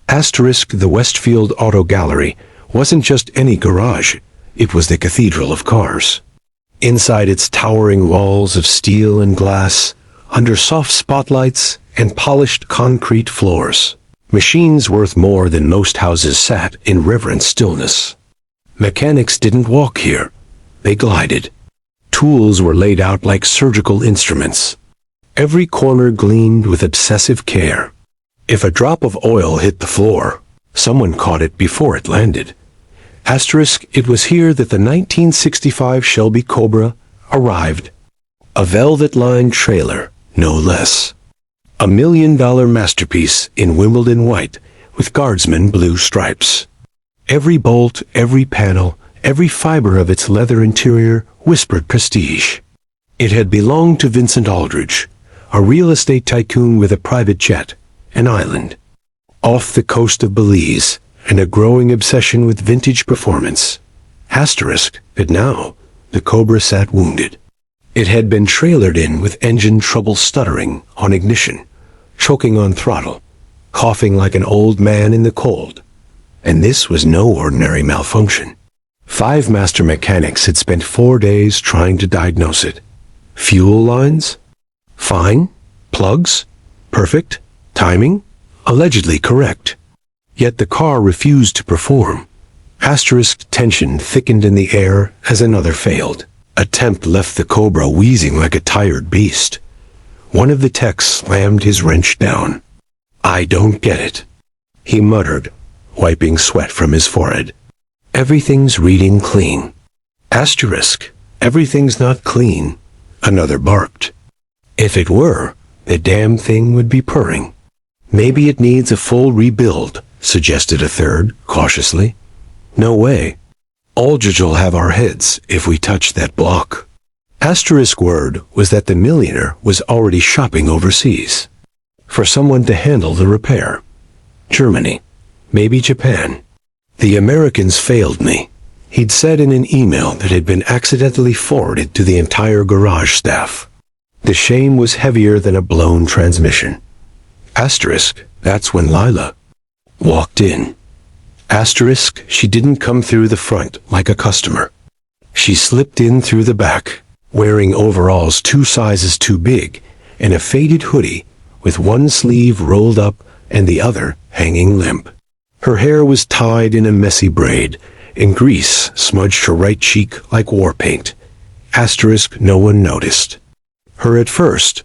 Asterisk, the Westfield Auto Gallery wasn't just any garage, it was the cathedral of cars. Inside its towering walls of steel and glass, under soft spotlights and polished concrete floors, machines worth more than most houses sat in reverent stillness. Mechanics didn't walk here, they glided. Tools were laid out like surgical instruments. Every corner gleamed with obsessive care. If a drop of oil hit the floor, someone caught it before it landed. Asterisk, it was here that the 1965 Shelby Cobra arrived. A velvet-lined trailer, no less. A $1 million masterpiece in Wimbledon white with guardsman blue stripes. Every bolt, every panel, every fiber of its leather interior whispered prestige. It had belonged to Vincent Aldridge, a real estate tycoon with a private jet, an island off the coast of Belize, and a growing obsession with vintage performance. Asterisk, but now the Cobra sat wounded. It had been trailered in with engine trouble stuttering on ignition, choking on throttle, coughing like an old man in the cold. And this was no ordinary malfunction. 5 master mechanics had spent 4 days trying to diagnose it. Fuel lines? Fine. Plugs? Perfect. Timing? Allegedly correct. Yet the car refused to perform. Asterisk, tension thickened in the air as another failed. Attempt left the Cobra wheezing like a tired beast. One of the techs slammed his wrench down. "I don't get it," he muttered, wiping sweat from his forehead. "Everything's reading clean." Asterisk, everything's not clean, another barked. If it were, the damn thing would be purring. Maybe it needs a full rebuild, suggested a third, cautiously. No way. Aldridge'll have our heads if we touch that block. Asterisk word was that the millionaire was already shopping overseas for someone to handle the repair. Germany, maybe Japan. "The Americans failed me," he'd said in an email that had been accidentally forwarded to the entire garage staff. The shame was heavier than a blown transmission. Asterisk, that's when Lila walked in. Asterisk, she didn't come through the front like a customer. She slipped in through the back, wearing overalls 2 sizes too big and a faded hoodie with one sleeve rolled up and the other hanging limp. Her hair was tied in a messy braid, and grease smudged her right cheek like war paint. Asterisk, no one noticed her at first.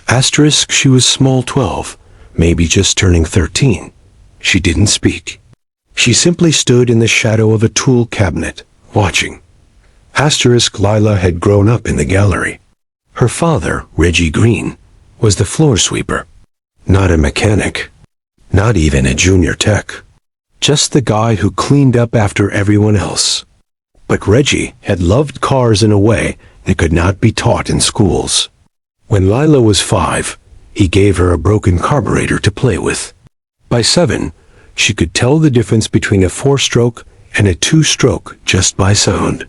Asterisk, she was small 12, maybe just turning 13. She didn't speak. She simply stood in the shadow of a tool cabinet, watching. Asterisk, Lila had grown up in the gallery. Her father, Reggie Green, was the floor sweeper. Not a mechanic. Not even a junior tech. Just the guy who cleaned up after everyone else. But Reggie had loved cars in a way that could not be taught in schools. When Lila was 5, he gave her a broken carburetor to play with. By 7, she could tell the difference between a 4-stroke and a 2-stroke just by sound.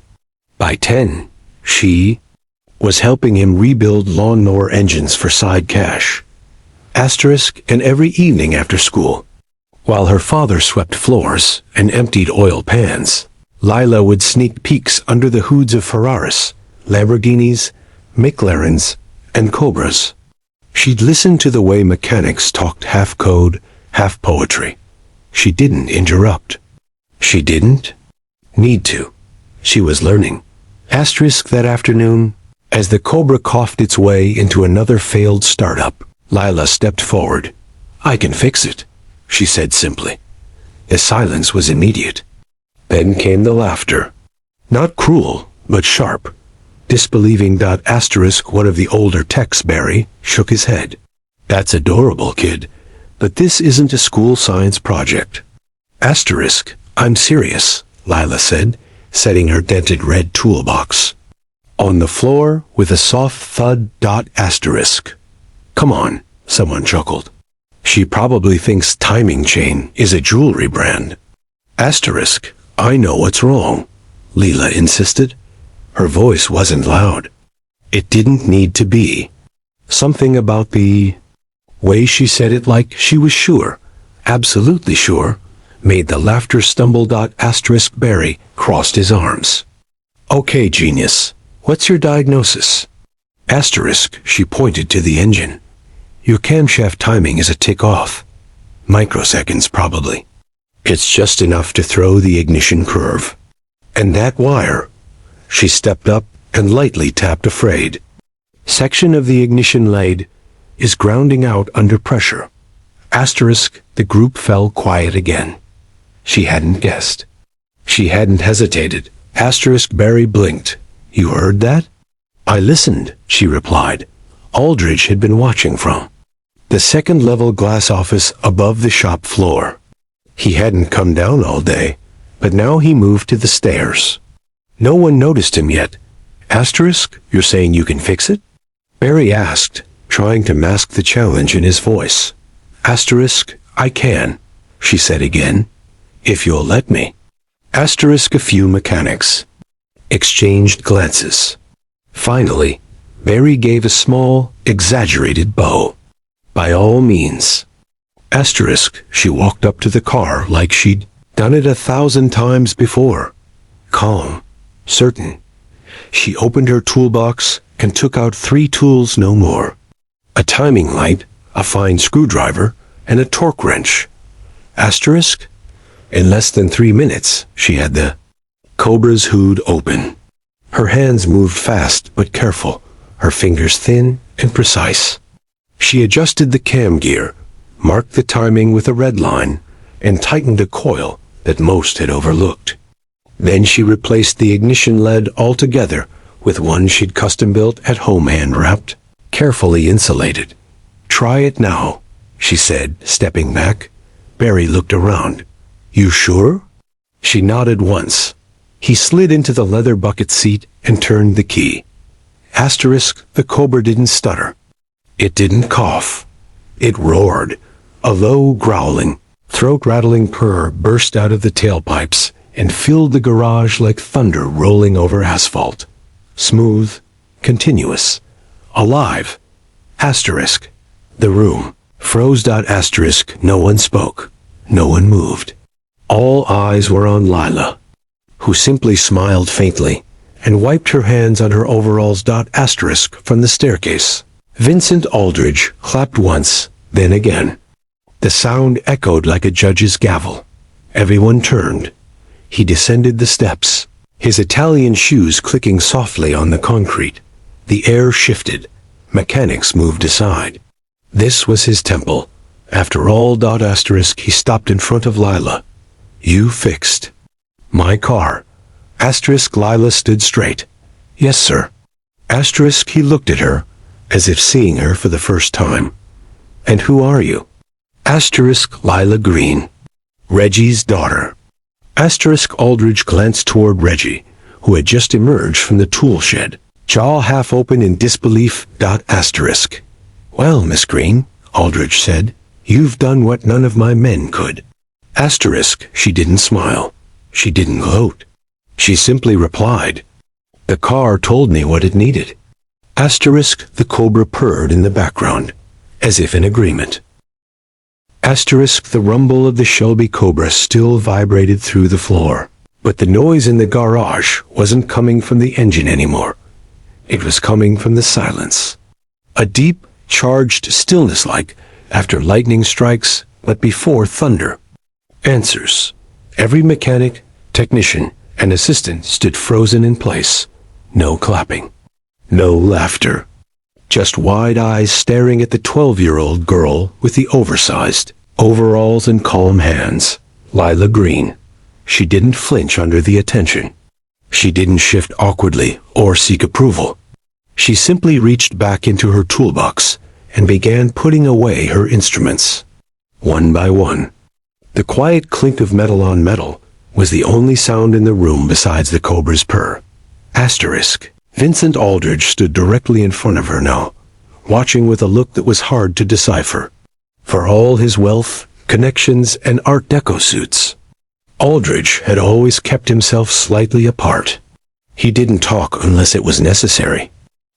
By 10, she was helping him rebuild lawnmower engines for side cash. Asterisk, and every evening after school, while her father swept floors and emptied oil pans, Lila would sneak peeks under the hoods of Ferraris, Lamborghinis, McLarens, and Cobras. She'd listen to the way mechanics talked half code, half poetry. She didn't interrupt. She didn't need to. She was learning. Asterisk, that afternoon, as the Cobra coughed its way into another failed startup, Lila stepped forward. "I can fix it," she said simply. The silence was immediate. Then came the laughter. Not cruel, but sharp. Disbelieving. Asterisk, one of the older techs, Barry, shook his head. "That's adorable, kid, but this isn't a school science project." Asterisk, "I'm serious," Lila said, setting her dented red toolbox on the floor with a soft thud. Asterisk, "Come on," someone chuckled. "She probably thinks Timing Chain is a jewelry brand." Asterisk, "I know what's wrong," Lila insisted. Her voice wasn't loud. It didn't need to be. Something about the way she said it, like she was sure. absolutely sure, made the laughter stumble. Asterisk Barry crossed his arms. Okay, genius, what's your diagnosis? Asterisk, she pointed to the engine. Your camshaft timing is a tick off. Microseconds, probably. It's just enough to throw the ignition curve. And that wire. She stepped up and lightly tapped a frayed section of the ignition lead is grounding out under pressure. Asterisk, the group fell quiet again. She hadn't guessed. She hadn't hesitated. Asterisk Barry blinked. You heard that? I listened, she replied. Aldridge had been watching from the second-level glass office above the shop floor. He hadn't come down all day, but now he moved to the stairs. No one noticed him yet. Asterisk, you're saying you can fix it? Barry asked, trying to mask the challenge in his voice. Asterisk, I can, she said again, if you'll let me. Asterisk, a few mechanics exchanged glances. Finally, Barry gave a small, exaggerated bow. By all means. Asterisk, she walked up to the car like she'd done it 1,000 times before. Calm, certain. She opened her toolbox and took out 3 tools, no more. A timing light, a fine screwdriver, and a torque wrench. Asterisk, in less than 3 minutes, she had the Cobra's hood open. Her hands moved fast but careful, her fingers thin and precise. She adjusted the cam gear, marked the timing with a red line, and tightened a coil that most had overlooked. Then she replaced the ignition lead altogether with one she'd custom-built at home, hand-wrapped, carefully insulated. Try it now, she said, stepping back. Barry looked around. You sure? She nodded once. He slid into the leather bucket seat and turned the key. Asterisk, the Cobra didn't stutter. It didn't cough. It roared. A low, growling, throat-rattling purr burst out of the tailpipes and filled the garage like thunder rolling over asphalt. Smooth, continuous, alive. Asterisk. The room froze. Asterisk. No one spoke. No one moved. All eyes were on Lila, who simply smiled faintly and wiped her hands on her overalls. Asterisk from the staircase. Vincent Aldridge clapped once, then again. The sound echoed like a judge's gavel. Everyone turned. He descended the steps, his Italian shoes clicking softly on the concrete. The air shifted. Mechanics moved aside. This was his temple. After all. Asterisk, he stopped in front of Lila. You fixed my car. Asterisk, Lila stood straight. Yes, sir. Asterisk, he looked at her, as if seeing her for the first time. And who are you? Asterisk, Lila Green. Reggie's daughter. Asterisk, Aldridge glanced toward Reggie, who had just emerged from the tool shed, jaw half open in disbelief. Asterisk. Well, Miss Green, Aldridge said, you've done what none of my men could. Asterisk, she didn't smile. She didn't gloat. She simply replied, the car told me what it needed. Asterisk, the Cobra purred in the background, as if in agreement. Asterisk, the rumble of the Shelby Cobra still vibrated through the floor, but the noise in the garage wasn't coming from the engine anymore. It was coming from the silence. A deep, charged stillness like after lightning strikes, but before thunder. Answers. Every mechanic, technician, and assistant stood frozen in place. No clapping. No laughter. Just wide eyes staring at the 12-year-old girl with the oversized overalls and calm hands. Lila Green. She didn't flinch under the attention. She didn't shift awkwardly or seek approval. She simply reached back into her toolbox and began putting away her instruments. One by one. The quiet clink of metal on metal was the only sound in the room besides the Cobra's purr. Asterisk. Vincent Aldridge stood directly in front of her now, watching with a look that was hard to decipher. For all his wealth, connections, and Art Deco suits, Aldridge had always kept himself slightly apart. He didn't talk unless it was necessary.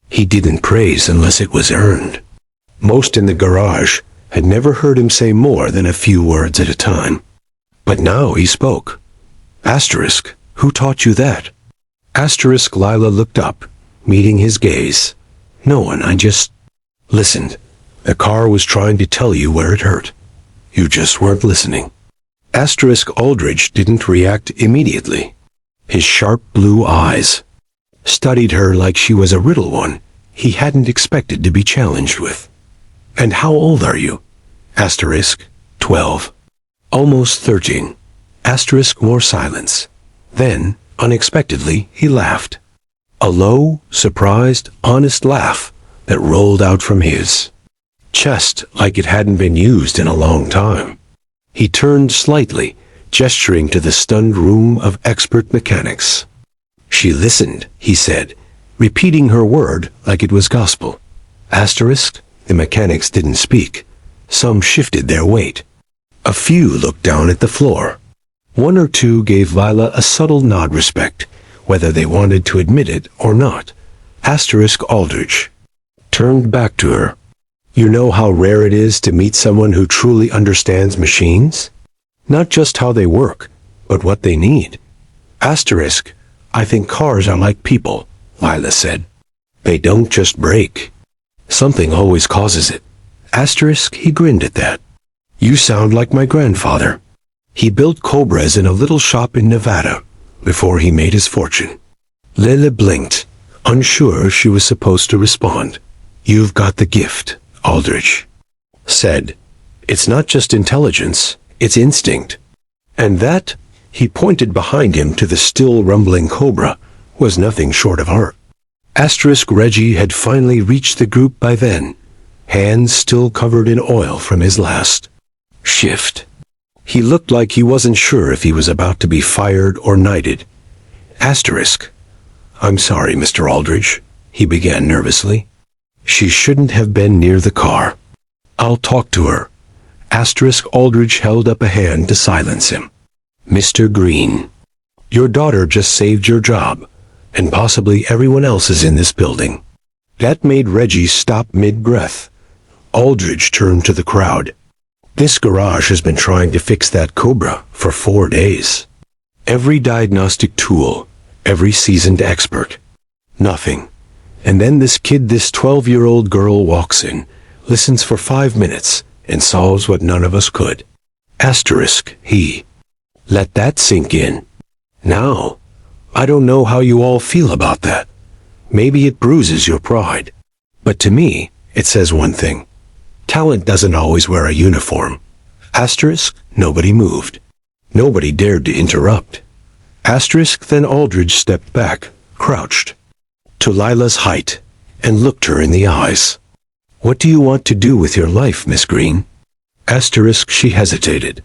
He didn't praise unless it was earned. Most in the garage had never heard him say more than a few words at a time. But now he spoke. Asterisk, who taught you that? Asterisk, Lila looked up, meeting his gaze. No one, I just listened. The car was trying to tell you where it hurt. You just weren't listening. Asterisk Aldridge didn't react immediately. His sharp blue eyes studied her like she was a riddle one he hadn't expected to be challenged with. And how old are you? Asterisk, 12. Almost 13. Asterisk, more silence. Then, unexpectedly, he laughed. A low, surprised, honest laugh that rolled out from his chest like it hadn't been used in a long time. He turned slightly, gesturing to the stunned room of expert mechanics. She listened, he said, repeating her word like it was gospel. Asterisk, the mechanics didn't speak. Some shifted their weight. A few looked down at the floor. One or two gave Lila a subtle nod respect, whether they wanted to admit it or not. Asterisk Aldridge turned back to her. You know how rare it is to meet someone who truly understands machines? Not just how they work, but what they need. Asterisk, I think cars are like people, Lila said. They don't just break. Something always causes it. Asterisk, he grinned at that. You sound like my grandfather. He built Cobras in a little shop in Nevada before he made his fortune. Lila blinked, unsure she was supposed to respond. You've got the gift, Aldridge said. It's not just intelligence, it's instinct. And that, he pointed behind him to the still rumbling Cobra, was nothing short of art. Asterisk Reggie had finally reached the group by then, hands still covered in oil from his last shift. He looked like he wasn't sure if he was about to be fired or knighted. Asterisk, I'm sorry, Mr. Aldridge, he began nervously. She shouldn't have been near the car. I'll talk to her. Asterisk Aldridge held up a hand to silence him. Mr. Green, your daughter just saved your job, and possibly everyone else's in this building. That made Reggie stop mid-breath. Aldridge turned to the crowd. This garage has been trying to fix that Cobra for 4 days. Every diagnostic tool, every seasoned expert. Nothing. And then this kid, this 12-year-old girl walks in, listens for 5 minutes, and solves what none of us could. Asterisk, he. Let that sink in. Now, I don't know how you all feel about that. Maybe it bruises your pride. But to me, it says one thing. Talent doesn't always wear a uniform. Asterisk, nobody moved. Nobody dared to interrupt. Asterisk, then Aldridge stepped back, crouched to Lila's height, and looked her in the eyes. What do you want to do with your life, Miss Green? Asterisk, she hesitated.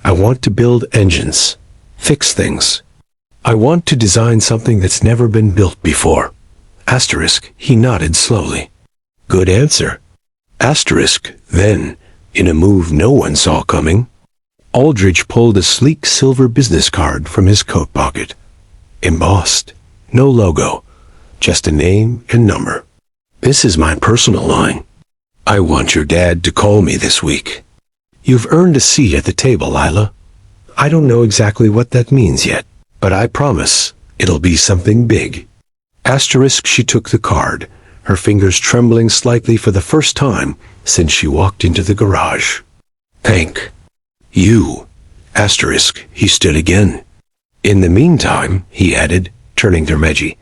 I want to build engines, fix things. I want to design something that's never been built before. Asterisk, he nodded slowly. Good answer. Asterisk, then, in a move no one saw coming, Aldridge pulled a sleek silver business card from his coat pocket. Embossed, no logo, just a name and number. This is my personal line. I want your dad to call me this week. You've earned a seat at the table, Lila. I don't know exactly what that means yet, but I promise it'll be something big. Asterisk, she took the card, her fingers trembling slightly for the first time since she walked into the garage. Thank you. Asterisk, he stood again. In the meantime, he added, turning to Reggie,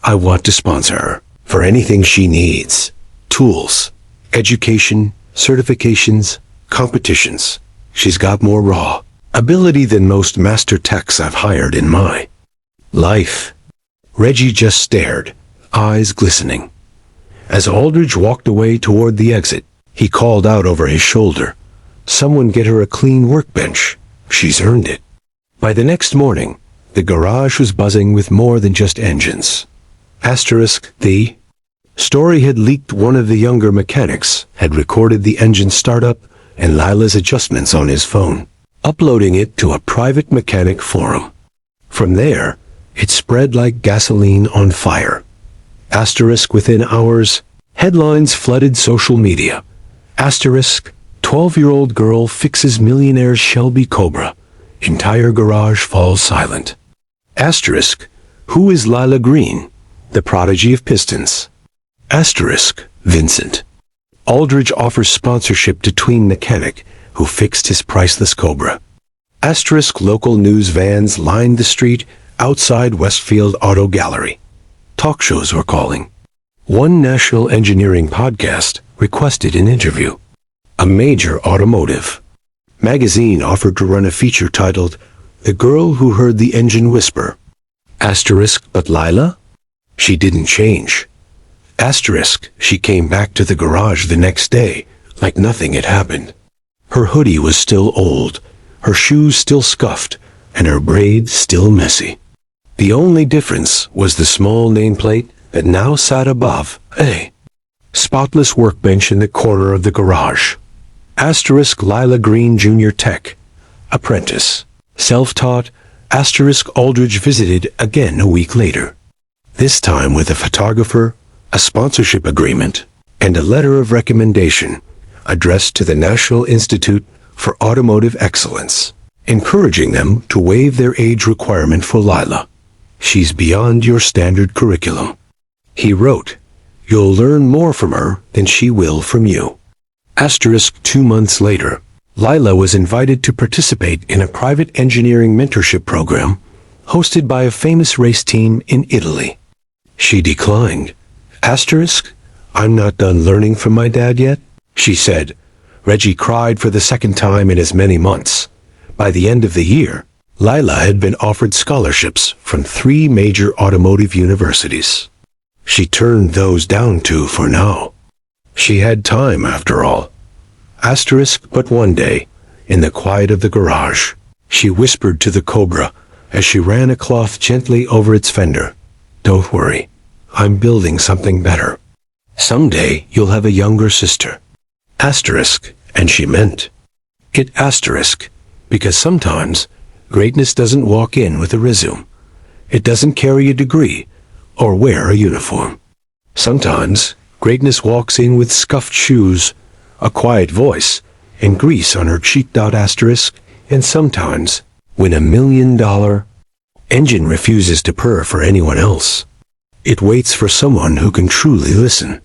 I want to sponsor her for anything she needs. Tools, education, certifications, competitions. She's got more raw ability than most master techs I've hired in my life. Reggie just stared, eyes glistening. As Aldridge walked away toward the exit, he called out over his shoulder, Someone get her a clean workbench. She's earned it. By the next morning, the garage was buzzing with more than just engines. Asterisk, the story had leaked. One of the younger mechanics had recorded the engine startup and Lila's adjustments on his phone, uploading it to a private mechanic forum. From there, it spread like gasoline on fire. Asterisk, within hours, headlines flooded social media. Asterisk, 12-year-old girl fixes millionaire's Shelby Cobra. Entire garage falls silent. Asterisk. Who is Lila Green, the prodigy of pistons? Asterisk. Vincent. Aldridge offers sponsorship to tween mechanic who fixed his priceless Cobra. Asterisk. Local news vans lined the street outside Westfield Auto Gallery. Talk shows were calling. One national engineering podcast requested an interview. A major automotive magazine offered to run a feature titled The Girl Who Heard the Engine Whisper. Asterisk. But Lila? She didn't change. Asterisk. She came back to the garage the next day like nothing had happened. Her hoodie was still old, her shoes still scuffed, and her braids still messy. The only difference was the small nameplate that now sat above a spotless workbench in the corner of the garage. Asterisk. Lila Green Jr. Tech. Apprentice. Self-taught. Asterisk. Aldridge visited again a week later. This time with a photographer, a sponsorship agreement, and a letter of recommendation addressed to the National Institute for Automotive Excellence, encouraging them to waive their age requirement for Lila. She's beyond your standard curriculum. He wrote, you'll learn more from her than she will from you. Asterisk. 2 months later, Lila was invited to participate in a private engineering mentorship program hosted by a famous race team in Italy. She declined. Asterisk. I'm not done learning from my dad yet, she said. Reggie cried for the second time in as many months. By the end of the year, Lila had been offered scholarships from 3 major automotive universities. She turned those down too for now. She had time after all. Asterisk. But one day, in the quiet of the garage, she whispered to the Cobra as she ran a cloth gently over its fender, don't worry, I'm building something better. Someday you'll have a younger sister. Asterisk. And she meant it. Asterisk. Because sometimes greatness doesn't walk in with a resume. It doesn't carry a degree or wear a uniform. Sometimes greatness walks in with scuffed shoes, a quiet voice, and grease on her cheek. Asterisk. And sometimes, when $1 million engine refuses to purr for anyone else, it waits for someone who can truly listen.